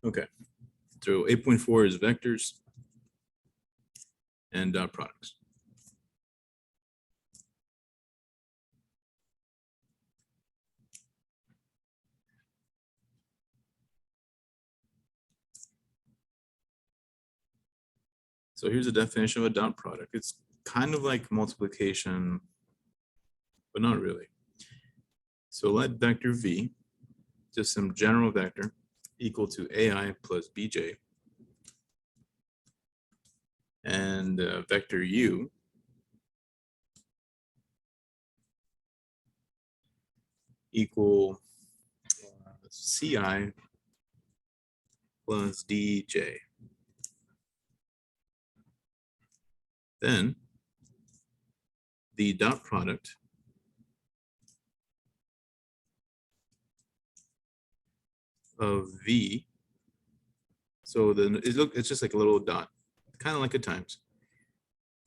Okay, so 8.4 is vectors and dot products. So here's a definition of a dot product. It's kind of like multiplication, but not really. So let vector v, just some general vector, equal to ai plus bj, and vector u equal ci plus dj. Then the dot product of v, so then it's just like a little dot, kind of like a times,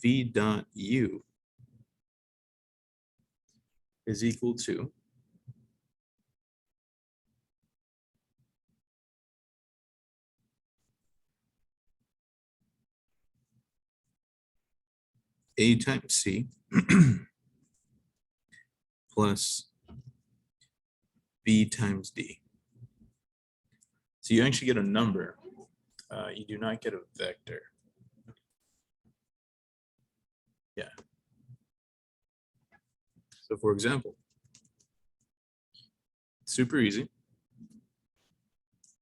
v dot u is equal to a times c plus b times d. So you actually get a number. You do not get a vector. Yeah. So for example, super easy.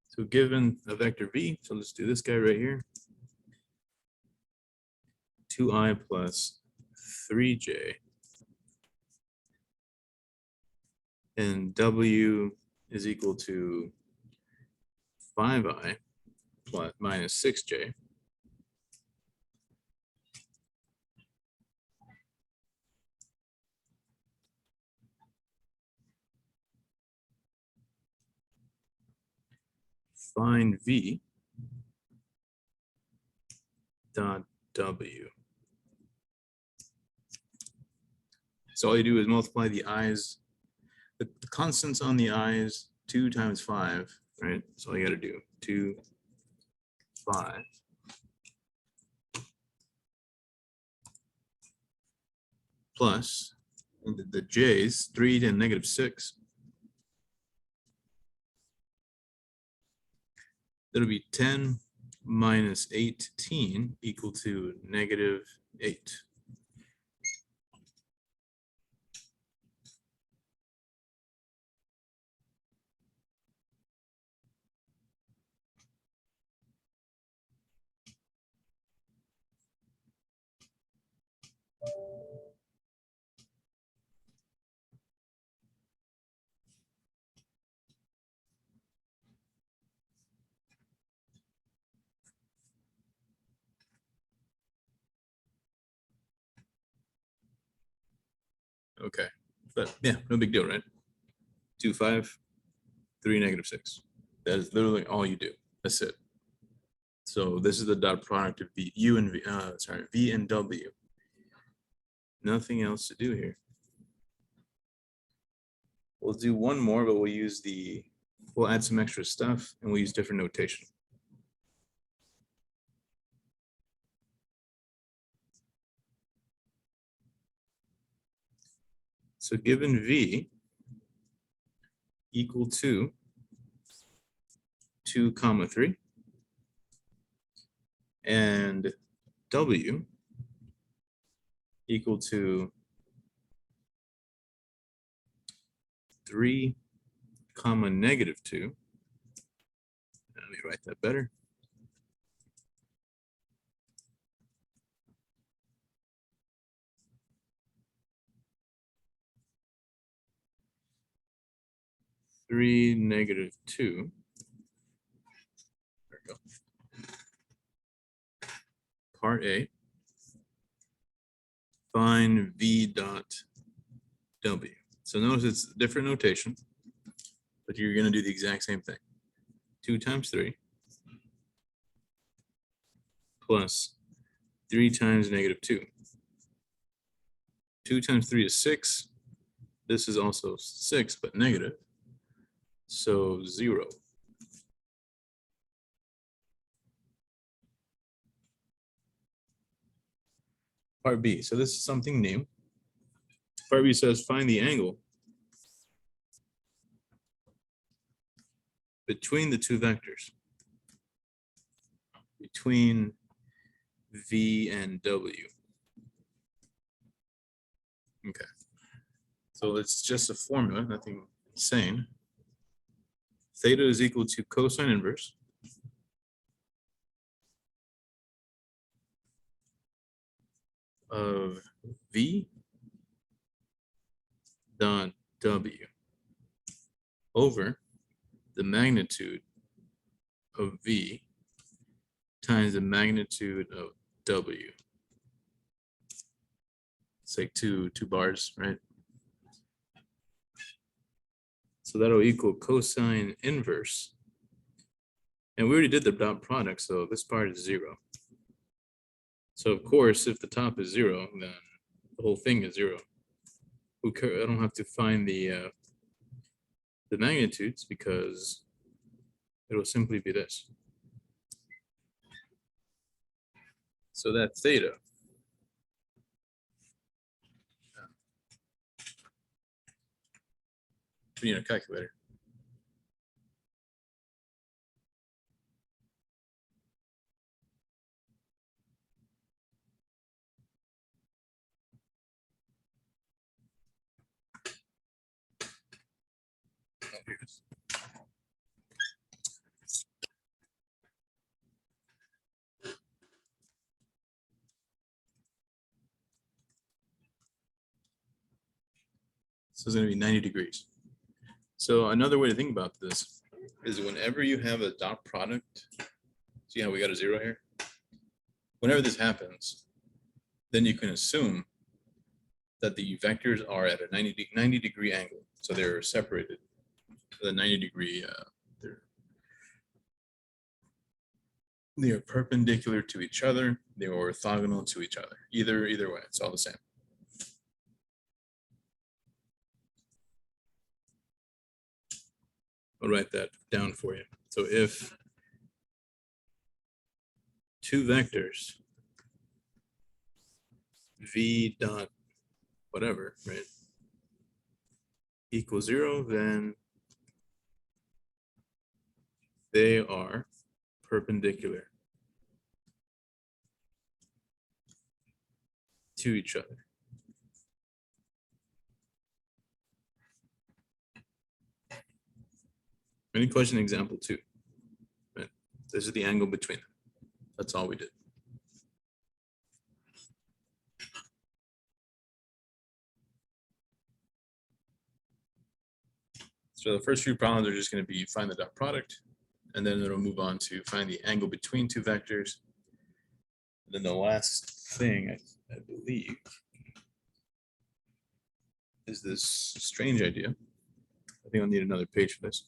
So given a vector v, so let's do this guy right here. 2i plus 3j. And w is equal to 5i plus minus 6j. Find v dot w. So all you do is multiply the i's, the constants on the i's, 2 times 5, right? So all you got to do, 2, 5. Plus the j's, 3 to negative 6. That'll be 10 minus 18 equal to negative 8. Okay, but yeah, no big deal, right? 2, 5, 3, negative 6. That is literally all you do. That's it. So this is the dot product of v, u and v, v and w. Nothing else to do here. We'll do one more, but we'll add some extra stuff and we'll use different notation. So given v equal to 2, 3, and w equal to 3, negative 2. Let me write that better. Three, negative 2. There we go. Part A. Find v dot w. So notice it's a different notation, but you're going to do the exact same thing. 2 times 3 plus 3 times negative 2. 2 times 3 is 6. This is also 6, but negative. So 0. Part B. So this is something new. Part B says find the angle between the two vectors, between V and W. Okay. So it's just a formula, nothing insane. Theta is equal to cosine inverse of V dot W over the magnitude of V times the magnitude of W. It's like two bars, right? So that'll equal cosine inverse. And we already did the dot product, so this part is 0. So of course, if the top is 0, then the whole thing is 0. I don't have to find the magnitudes because it will simply be this. So that theta we need a calculator. Oh, here it is. So it's going to be 90 degrees. So another way to think about this is whenever you have a dot product, see how we got a 0 here? Whenever this happens, then you can assume that the vectors are at a 90 degree angle. So they're separated with a 90 degree, they are perpendicular to each other. They are orthogonal to each other. Either way, it's all the same. I'll write that down for you. So if two vectors v dot whatever, right, equals 0, then they are perpendicular to each other. Any question, example 2. Right? This is the angle between them. That's all we did. So the first few problems are just going to be find the dot product, and then it'll move on to find the angle between two vectors. And then the last thing, I believe, is this strange idea. I think I'll need another page for this.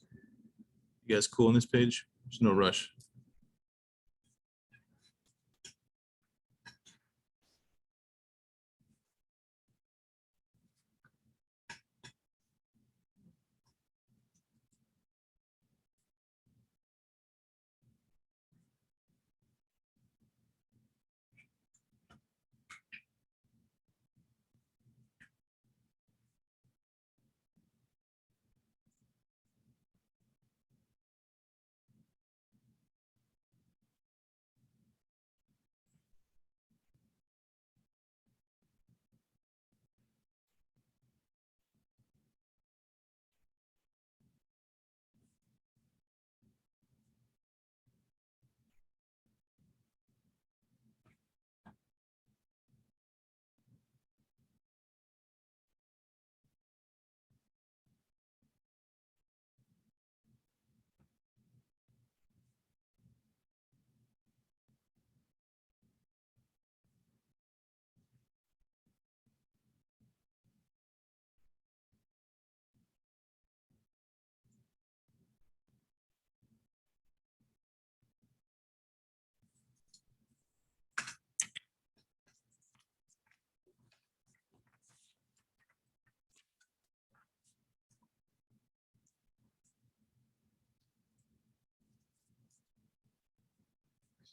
You guys cool on this page? There's no rush.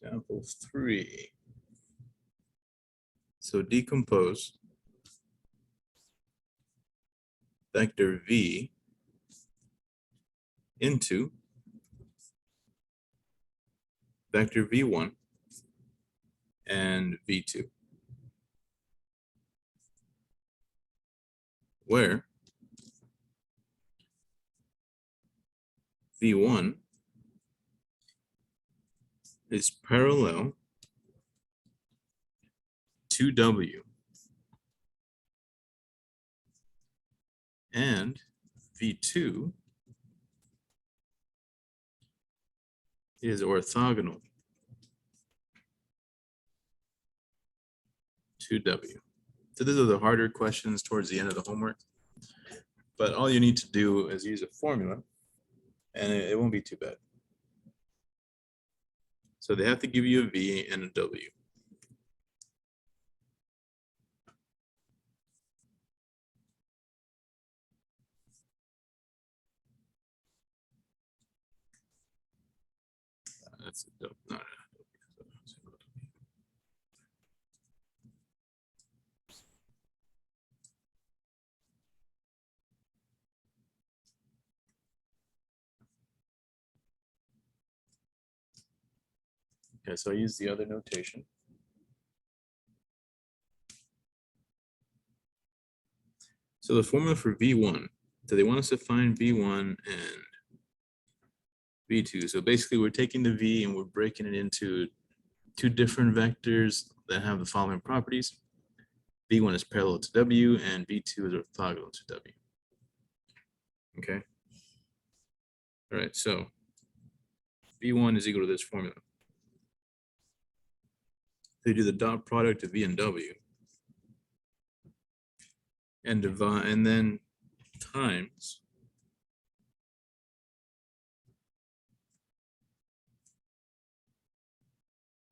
Example 3. So decompose vector V into vector V1 and V2, where V1 is parallel to W and V2 is orthogonal to W. So these are the harder questions towards the end of the homework, but all you need to do is use a formula and it won't be too bad. So they have to give you a V and a W. That's a W, not a Okay, so I use the other notation. So the formula for V1, so they want us to find V1 and V2. So basically we're taking the V and we're breaking it into two different vectors that have the following properties. V1 is parallel to W and V2 is orthogonal to W. Okay. All right, so V1 is equal to this formula. They do the dot product of V and W and divide, and then times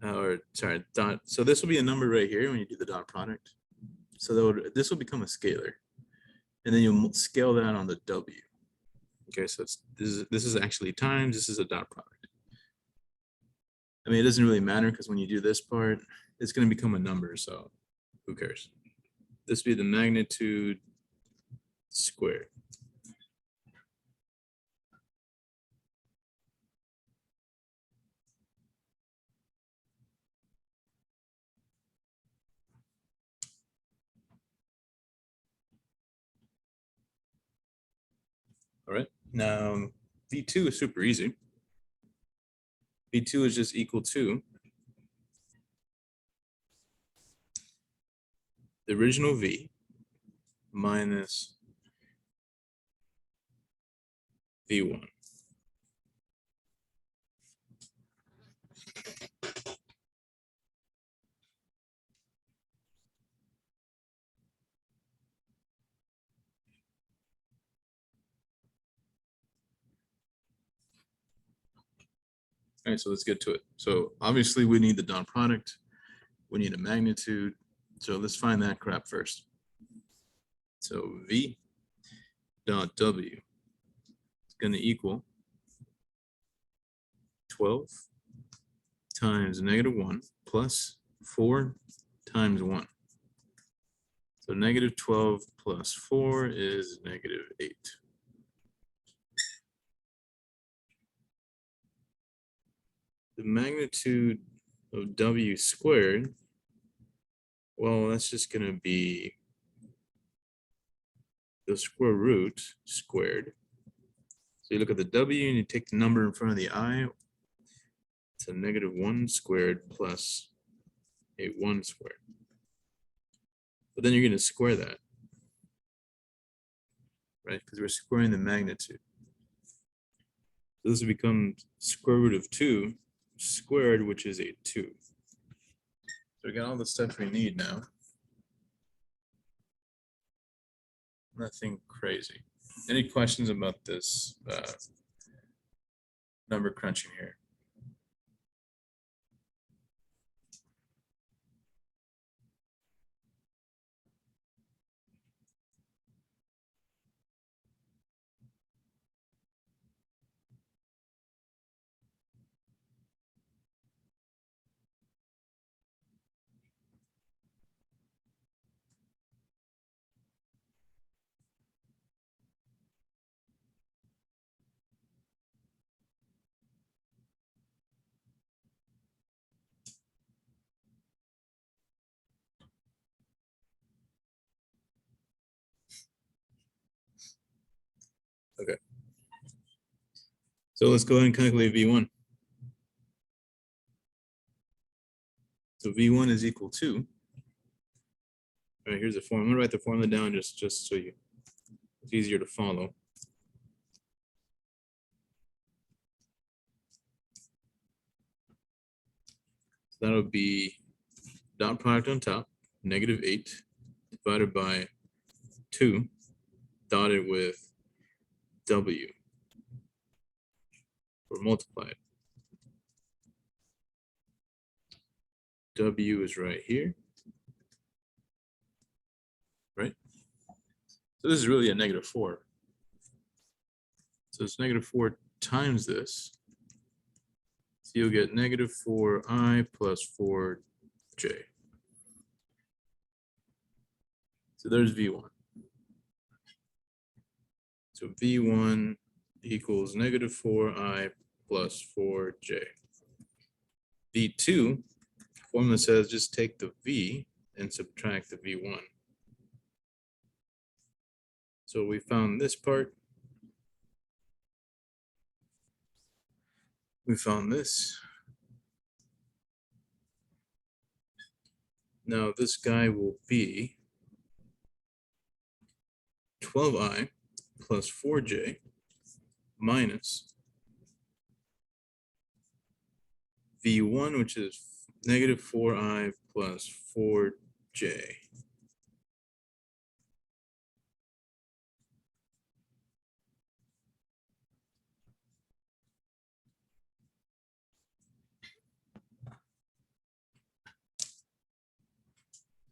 or sorry, dot. So this will be a number right here when you do the dot product. So this will become a scalar, and then you'll scale that on the W. Okay, so this is actually times. This is a dot product. I mean, it doesn't really matter because when you do this part, it's going to become a number. So who cares? This would be the magnitude squared. All right, now V2 is super easy. V2 is just equal to the original V minus V1. All right, so let's get to it. So obviously we need the dot product. We need a magnitude. So let's find that crap first. So V dot W is going to equal 12 times -1 plus 4 times 1. So -12 plus 4 is -8. The magnitude of W squared, well, that's just going to be the square root squared. So you look at the W and you take the number in front of the I. It's a -1 squared plus a 1 squared. But then you're going to square that, right? Because we're squaring the magnitude. So this will become square root of 2 squared, which is a 2. So we got all the stuff we need now. Nothing crazy. Any questions about this number crunching here? Okay. So let's go ahead and calculate V1. So V1 is equal to, all right, here's the formula. I'm gonna write the formula down just so it's easier to follow. So that'll be dot product on top, -8 divided by 2 dotted with W or multiplied. W is right here, right? So this is really a -4. So it's -4 times this. So you'll get -4i plus 4j. So there's V1. So V1 equals -4i plus 4j. V2, formula says just take the V and subtract the V1. So we found this part. We found this. Now this guy will be 12i plus 4j minus V1, which is -4i plus 4j.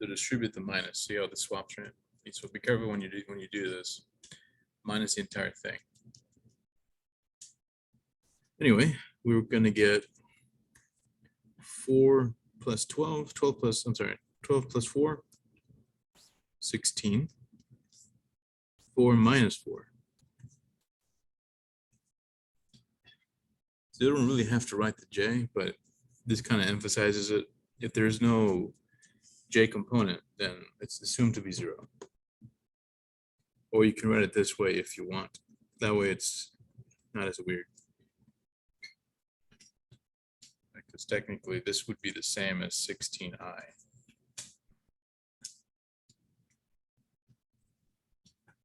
To distribute the minus, see how this swaps, right? So be careful when you do this. Minus the entire thing. Anyway, we were going to get 4 plus 12, 12 plus, I'm sorry, 12 plus 4, 16, 4 minus 4. So you don't really have to write the j, but this kind of emphasizes it. If there's no j component, then it's assumed to be 0. Or you can write it this way if you want. That way it's not as weird. Because technically this would be the same as 16i.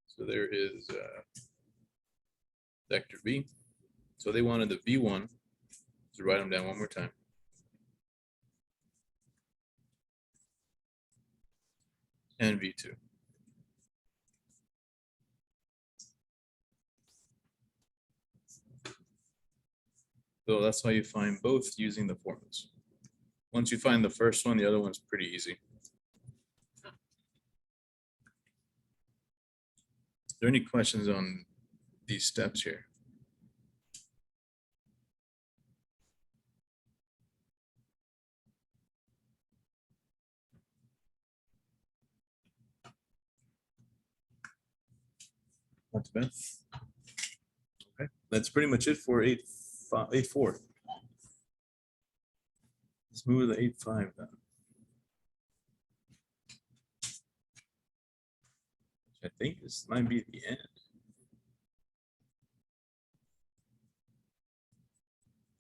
So there is vector v. So they wanted the v1, so write them down one more time. And v2. So that's how you find both using the formulas. Once you find the first one, the other one's pretty easy. Are there any questions on these steps here? Not too bad. Okay, that's pretty much it for 8.4. Let's move to the 8.5 then. I think this might be the end.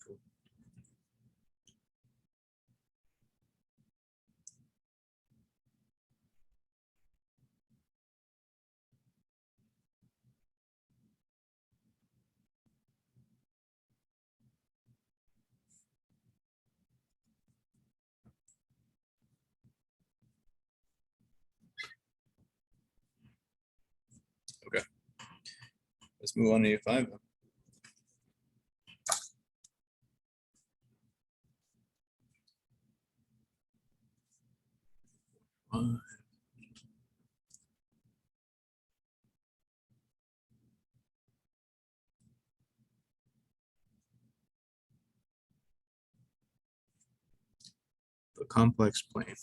Cool. Okay, let's move on to 8.5 then. The complex plane.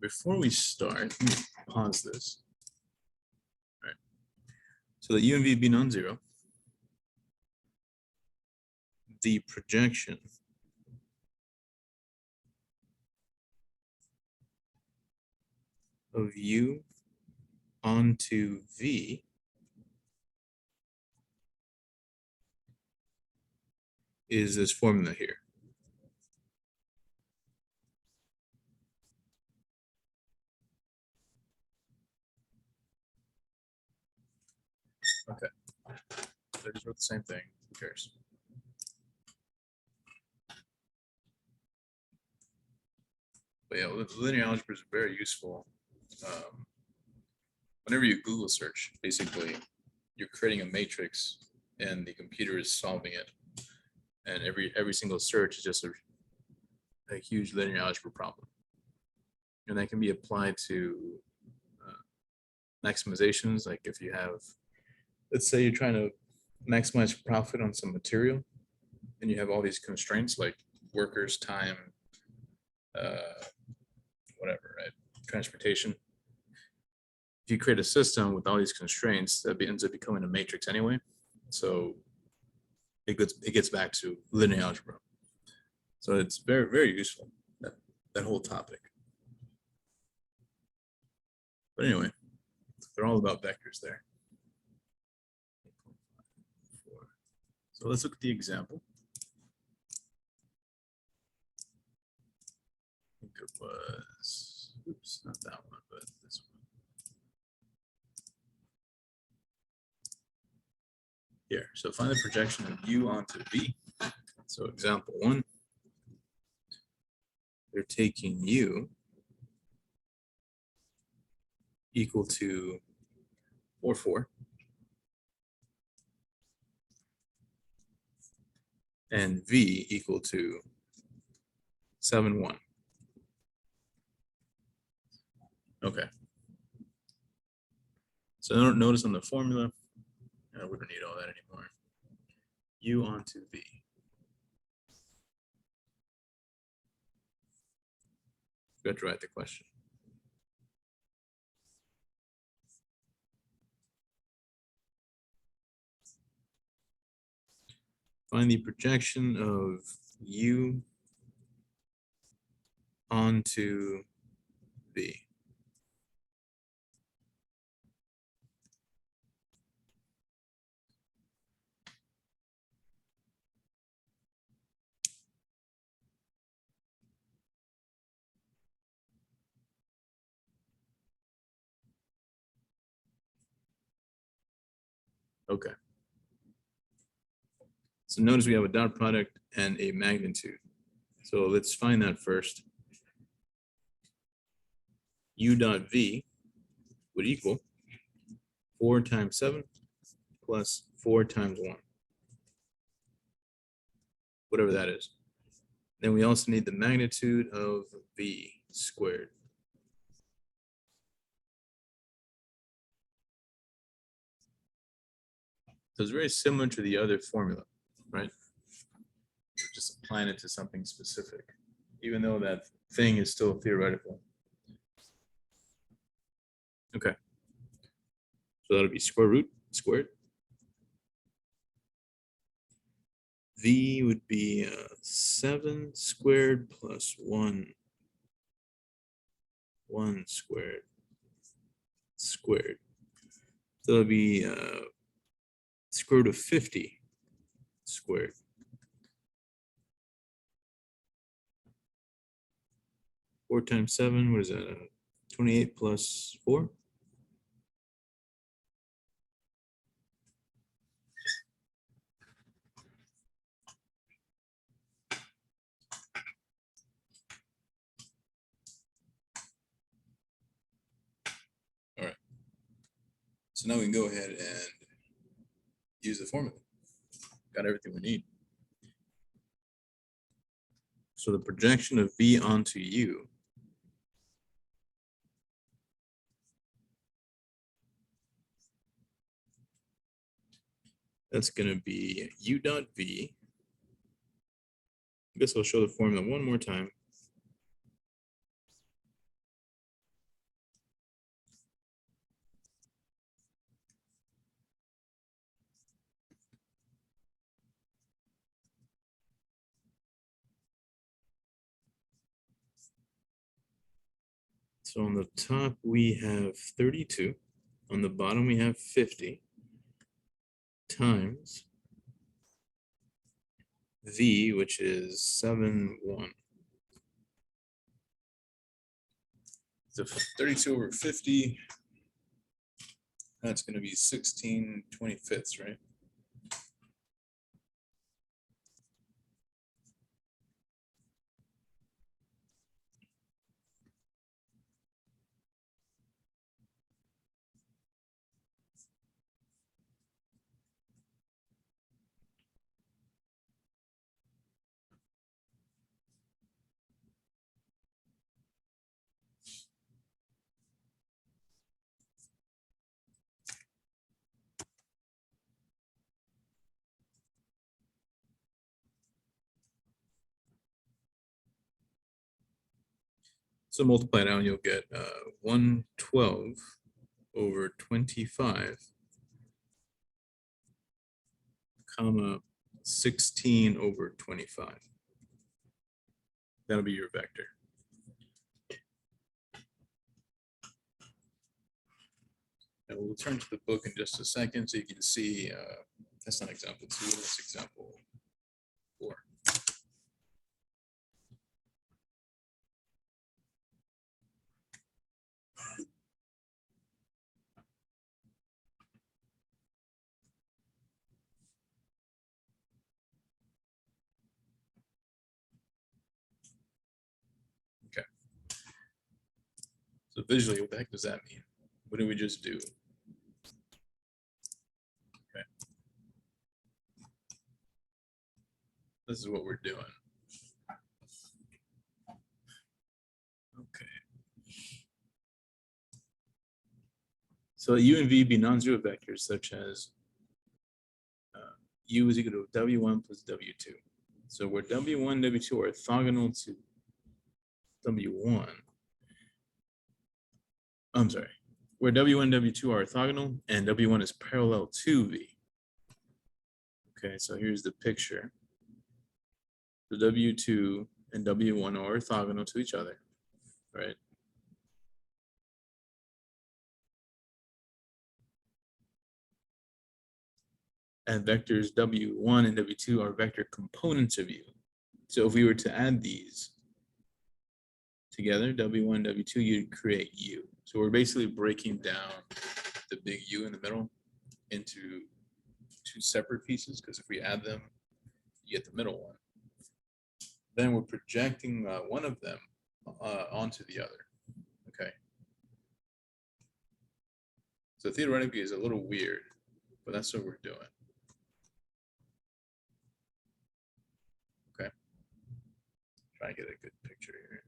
Before we start, let me pause this. All right. So that u and v be non-zero, the projection of U onto V is this formula here. Okay, so I just wrote the same thing. Who cares? But yeah, linear algebra is very useful. Whenever you Google search, basically, you're creating a matrix, and the computer is solving it. And every single search is just a huge linear algebra problem, and that can be applied to maximizations. Like if you have, let's say you're trying to maximize profit on some material, and you have all these constraints like workers, time, whatever, right? Transportation. If you create a system with all these constraints, that ends up becoming a matrix anyway. So it gets back to linear algebra. So it's very, very useful, that whole topic. But anyway, they're all about vectors there. So let's look at the example. I think it was, oops, not that one, but this one. Here, so find the projection of U onto V. So example 1, they're taking U equal to 4, 4. And V equal to 7, 1. Okay. So notice on the formula, we don't need all that anymore. U onto V. Got to write the question. Find the projection of U onto V. Okay. So notice we have a dot product and a magnitude. So let's find that first. U dot V would equal 4 times 7 plus 4 times 1. Whatever that is. Then we also need the magnitude of V squared. So it's very similar to the other formula, right? We're just applying it to something specific, even though that thing is still theoretical. Okay. So that'll be square root squared. V would be 7 squared plus 1 squared squared. So it'll be square root of 50 squared. Four times 7, what is that? 28 plus 4. All right. So now we can go ahead and use the formula. Got everything we need. So the projection of V onto U that's going to be U dot V. I guess I'll show the formula one more time. So on the top, we have 32. On the bottom, we have 50 times V, which is 7,1. So 32 over 50, that's going to be 16/25, right? So multiply it out, and you'll get 112 over 25, comma 16 over 25. That'll be your vector. And we'll return to the book in just a second so you can see, that's not example 2, that's example 4. Okay. So visually, what the heck does that mean? What did we just do? Okay. This is what we're doing. Okay. So U and V be non-zero vectors such as U is equal to W1 plus W2. So where W1, W2 are orthogonal to W1, I'm sorry, where W1, W2 are orthogonal and W1 is parallel to V. Okay, so here's the picture. The W2 and W1 are orthogonal to each other, right? And vectors W1 and W2 are vector components of U. So if we were to add these together, W1, W2, you'd create U. So we're basically breaking down the big U in the middle into two separate pieces, because if we add them, you get the middle one. Then we're projecting one of them onto the other, okay? So theoretically it's a little weird, but that's what we're doing. Okay, try and get a good picture here.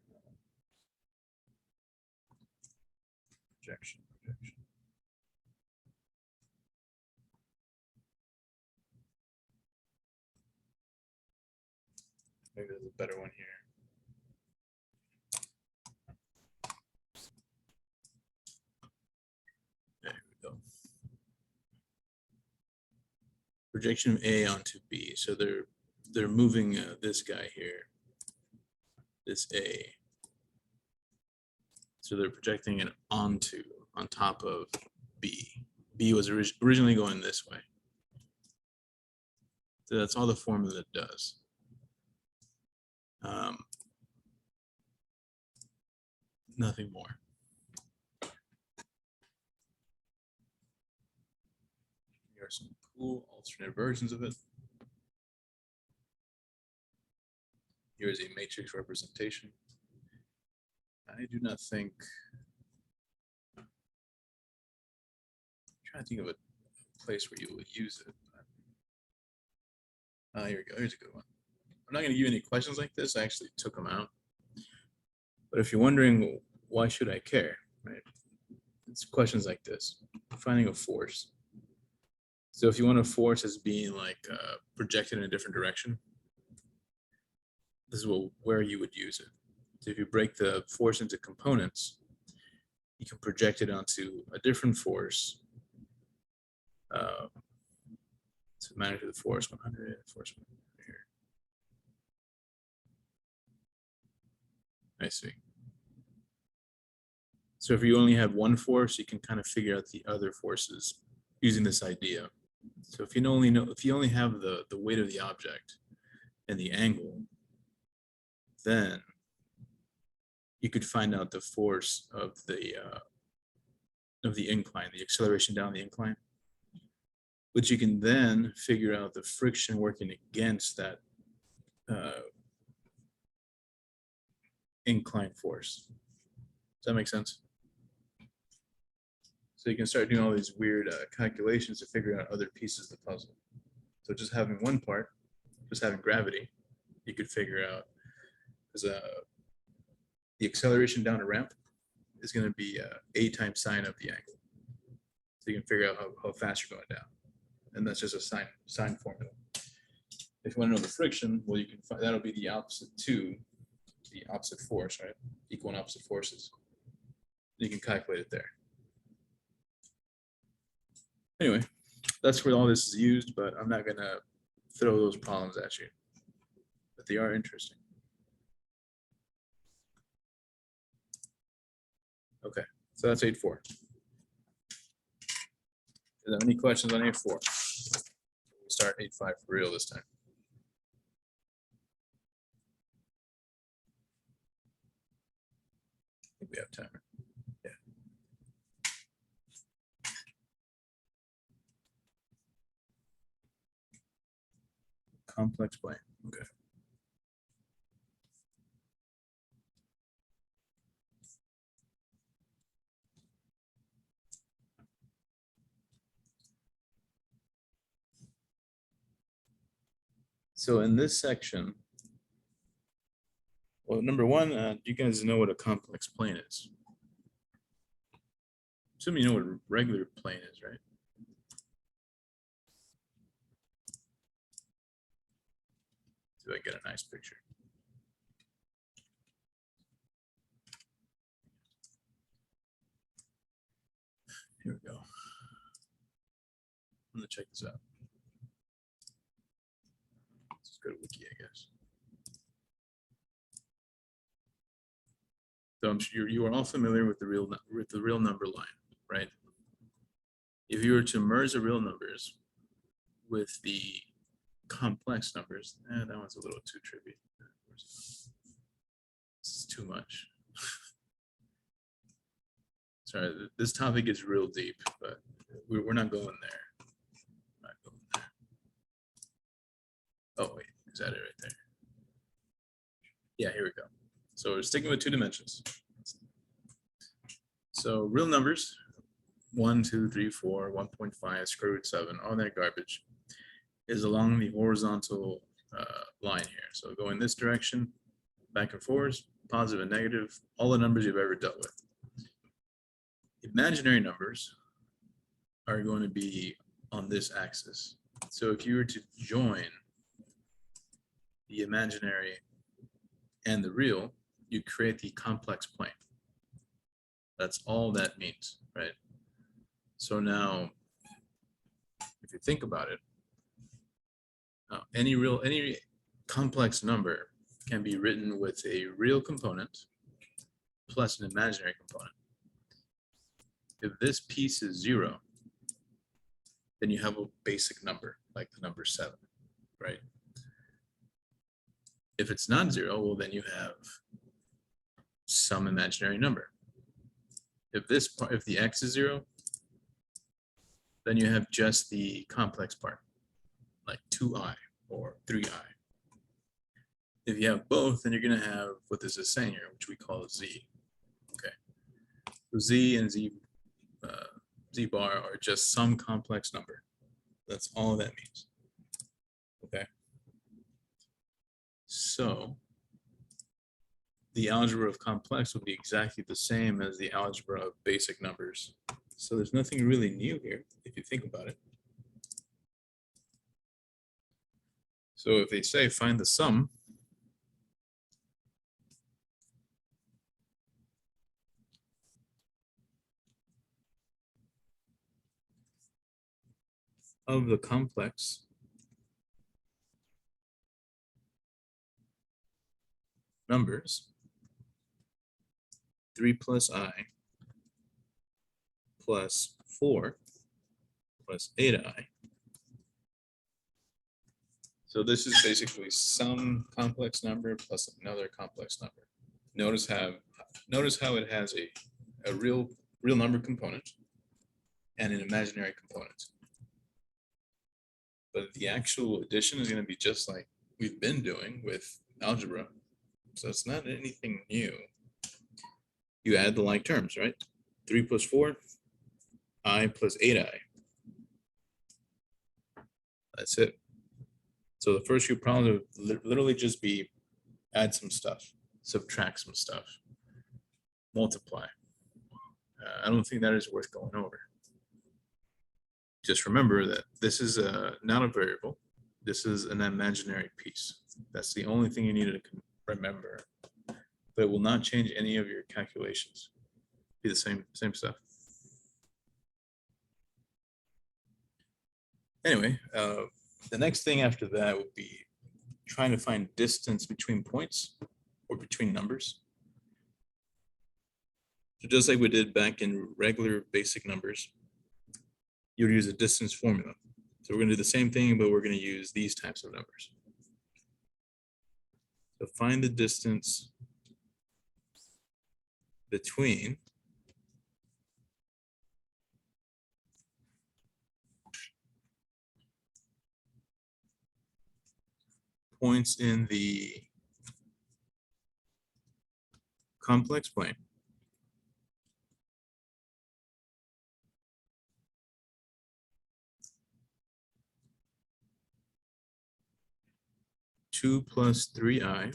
Projection. Maybe there's a better one here. There we go. Projection of A onto B. So they're moving this guy here, this A. So they're projecting it on top of B. B was originally going this way. So that's all the formula does. Nothing more. Here are some cool alternate versions of it. Here's a matrix representation. I do not think, I'm trying to think of a place where you would use it. Here we go, here's a good one. I'm not going to give you any questions like this, I actually took them out. But if you're wondering, why should I care, right? It's questions like this, finding a force. So if you want a force as being like projected in a different direction, this is where you would use it. So if you break the force into components, you can project it onto a different force. So magnitude of the force 100, force 100 here. I see. So if you only have one force, you can kind of figure out the other forces using this idea. So if you only have the weight of the object and the angle, then you could find out the force of the incline, the acceleration down the incline, which you can then figure out the friction working against that incline force. Does that make sense? So you can start doing all these weird calculations to figure out other pieces of the puzzle. So just having one part, just having gravity, you could figure out is the acceleration down a ramp is going to be a times sine of the angle. So you can figure out how fast you're going down, and that's just a sine formula. If you want to know the friction, well, you can find that'll be the opposite to the opposite force, right? Equal and opposite forces. You can calculate it there. Anyway, that's where all this is used, but I'm not gonna throw those problems at you, but they are interesting. Okay, so that's 8-4. Is there any questions on 8-4? We'll start 8-5 for real this time. I think we have time. Yeah. Complex plane. Okay. So in this section, well, number one, you guys know what a complex plane is. Assume you know what a regular plane is, right? See if I get a nice picture. Here we go. I'm gonna check this out. Let's go to Wiki, I guess. So I'm sure you are all familiar with the real number line, right? If you were to merge the real numbers with the complex numbers, that one's a little too trivial. This is too much. Sorry, this topic is real deep, but we're not going there. Not going there. Oh wait, is that it right there? Yeah, here we go. So we're sticking with 2 dimensions. So real numbers, 1, 2, 3, 4, 1.5, square root 7, all that garbage is along the horizontal line here. So go in this direction, back and forth, positive and negative, all the numbers you've ever dealt with. Imaginary numbers are going to be on this axis. So if you were to join the imaginary and the real, you create the complex plane. That's all that means, right? So now, if you think about it, any complex number can be written with a real component plus an imaginary component. If this piece is 0, then you have a basic number, like the number 7, right? If it's not 0, well, then you have some imaginary number. If the x is 0, then you have just the complex part, like 2i or 3i. If you have both, then you're going to have what this is saying here, which we call z. Okay, so z and z bar are just some complex number. That's all that means. Okay, so the algebra of complex will be exactly the same as the algebra of basic numbers. So there's nothing really new here if you think about it. So if they say find the sum of the complex numbers, 3 plus I plus 4 plus 8i. So this is basically some complex number plus another complex number. Notice how it has a real number component and an imaginary component. But the actual addition is going to be just like we've been doing with algebra. So it's not anything new. You add the like terms, right? 3 plus 4, I plus 8i. That's it. So the first few problems would literally just be add some stuff, subtract some stuff, multiply. I don't think that is worth going over. Just remember that this is not a variable. This is an imaginary piece. That's the only thing you need to remember. But it will not change any of your calculations. Be the same stuff. Anyway, the next thing after that would be trying to find distance between points or between numbers. So just like we did back in regular basic numbers, you would use a distance formula. So we're going to do the same thing, but we're going to use these types of numbers. So find the distance between points in the complex plane two plus 3i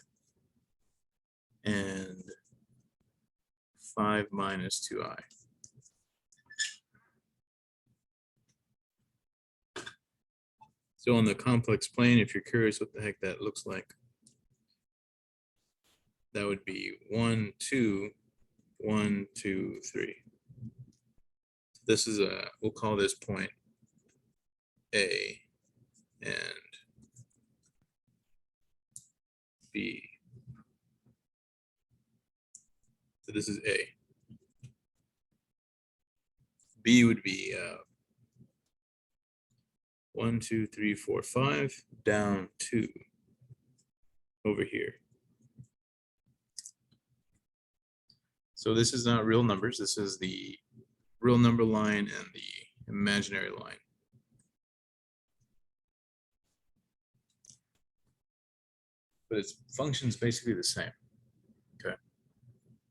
and 5 minus 2i. So on the complex plane, if you're curious what the heck that looks like, that would be 1, 2, 1, 2, 3. This is we'll call this point A and B. So this is A. B would be 1, 2, 3, 4, 5, down 2 over here. So this is not real numbers. This is the real number line and the imaginary line. But its function is basically the same. Okay.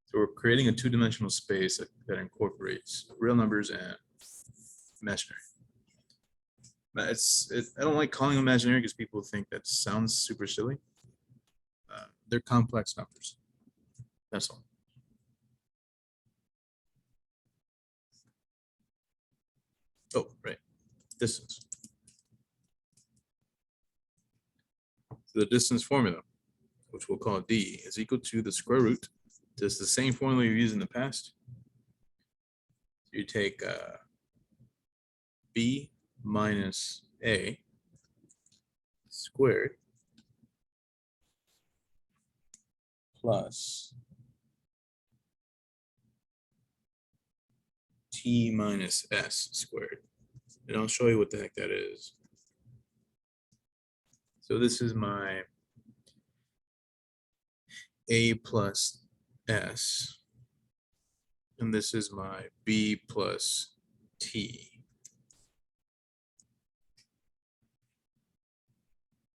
So we're creating a two-dimensional space that incorporates real numbers and imaginary. I don't like calling them imaginary because people think that sounds super silly. They're complex numbers. That's all. Oh, right. Distance. So the distance formula, which we'll call D, is equal to the square root. Just the same formula you've used in the past. You take B minus A squared plus T minus S squared. And I'll show you what the heck that is. So this is my A plus S, and this is my B plus T.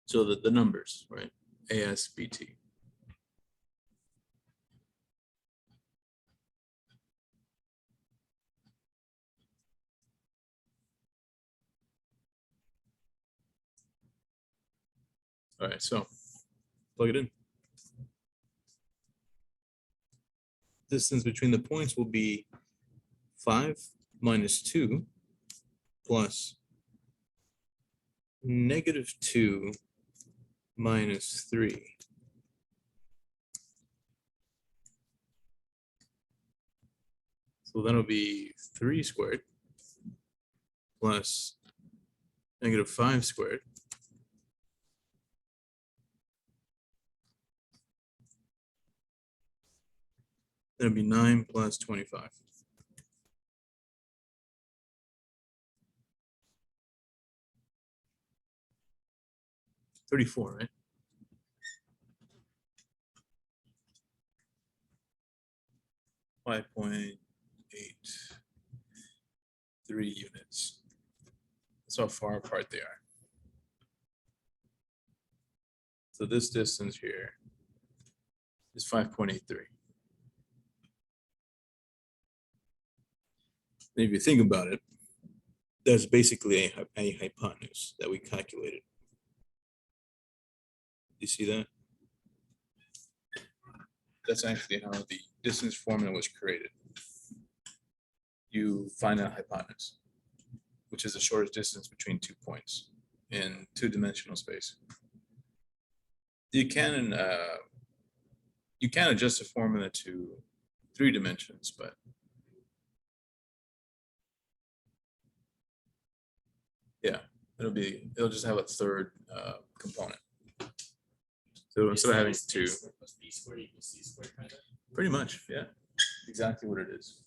So the numbers, right? AS, BT. All right, so plug it in. Distance between the points will be 5 minus 2 plus -2 minus 3. So that'll be 3 squared plus -5 squared. That'll be 9 plus 25. 34, right? .83 units. That's how far apart they are. So this distance here is 5.83. And if you think about it, that's basically a hypotenuse that we calculated. You see that? That's actually how the distance formula was created. You find a hypotenuse, which is the shortest distance between 2 points in two-dimensional space. You can adjust the formula to 3 dimensions, but yeah, it'll just have a third component. So instead of having 2, pretty much, yeah, exactly what it is.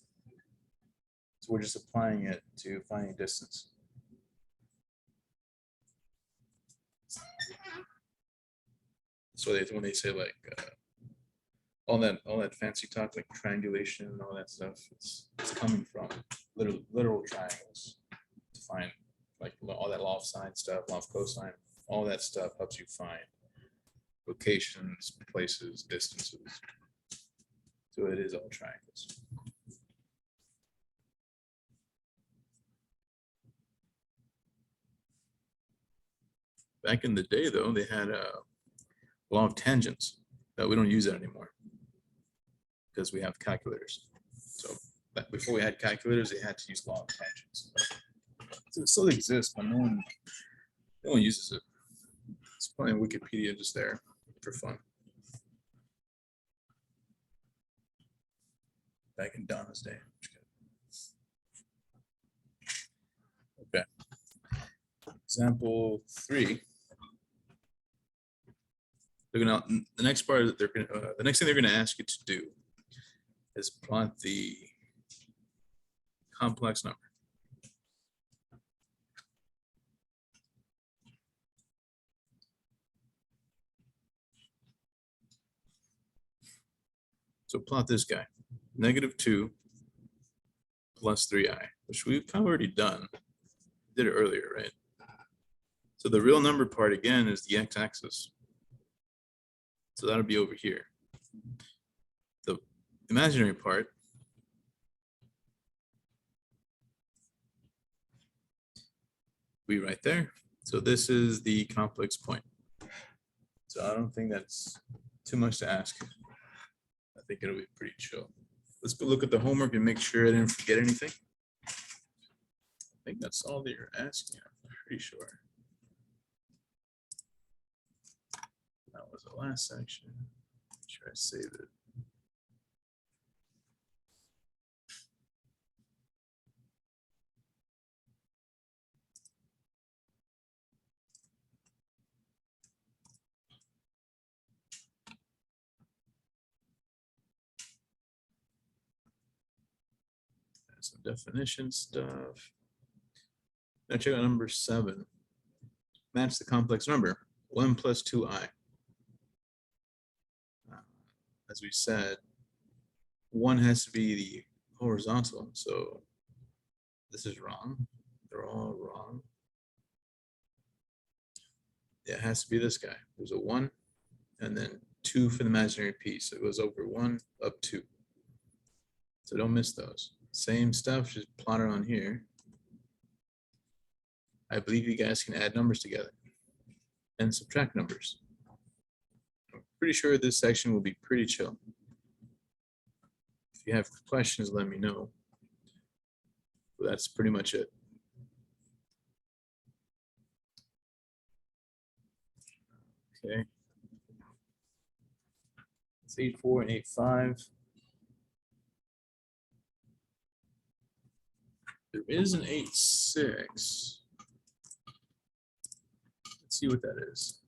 So we're just applying it to finding distance. So when they say like all that fancy talk like triangulation and all that stuff, it's coming from literal triangles to find like all that law of sine stuff, law of cosine, all that stuff helps you find locations, places, distances. So it is all triangles. Back in the day, though, they had a law of tangents, but we don't use that anymore because we have calculators. So before we had calculators, they had to use law of tangents. So it still exists, but no one uses it. It's probably Wikipedia just there for fun. Back in Donna's day. Okay. Example 3. They're gonna the next part that the next thing they're gonna ask you to do is plot the complex number. So plot this guy, -2 plus 3i, which we've kind of already done. Did it earlier, right? So the real number part again is the x-axis. So that'll be over here. The imaginary part be right there. So this is the complex point. So I don't think that's too much to ask. I think it'll be pretty chill. Let's go look at the homework and make sure I didn't forget anything. I think that's all that you're asking. I'm pretty sure. That was the last section. Make sure I save it. Some definition stuff. Now check out number 7. Match the complex number 1 plus 2i. As we said, 1 has to be the horizontal, so this is wrong. They're all wrong. Yeah, it has to be this guy. There's a 1 and then 2 for the imaginary piece. So it goes over 1 up 2. So don't miss those. Same stuff, just plot it on here. I believe you guys can add numbers together and subtract numbers. I'm pretty sure this section will be pretty chill. If you have questions, let me know. But that's pretty much it. Okay. It's 8.4 and 8.5. There is an 8.6. Let's see what that is.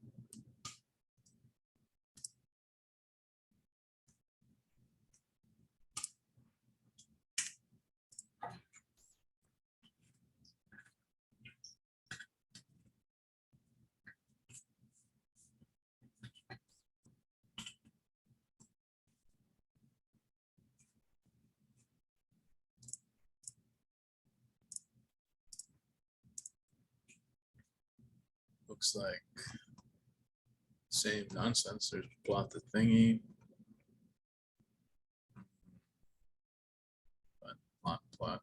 looks like same nonsense. There's plot the thingy. Plot.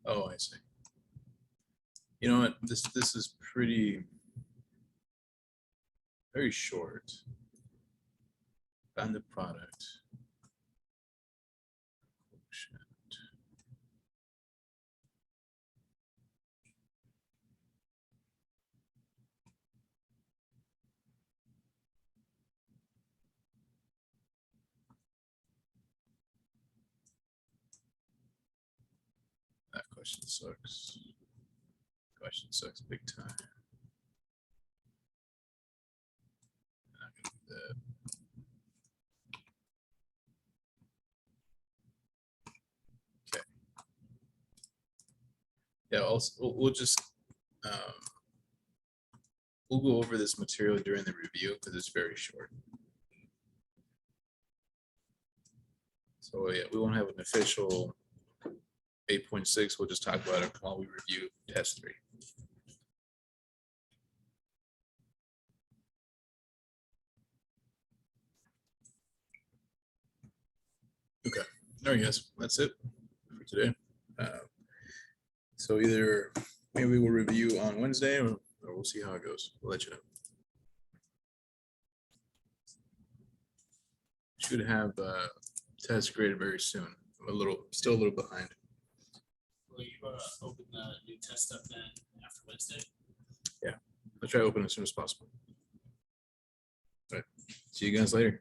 Oh, I see. You know what? This is very short. Find the product. Quotient. That question sucks. Question sucks big time. Not gonna do that. Okay. Yeah, also we'll just we'll go over this material during the review because it's very short. So yeah, we won't have an official 8.6. We'll just talk about it while we review test 3. Okay, all right, guys, that's it for today. So either maybe we'll review on Wednesday or we'll see how it goes. We'll let you know. Should have test graded very soon. Still a little behind. Will you open the new test up then after Wednesday? I'll try to open as soon as possible. All right, see you guys later.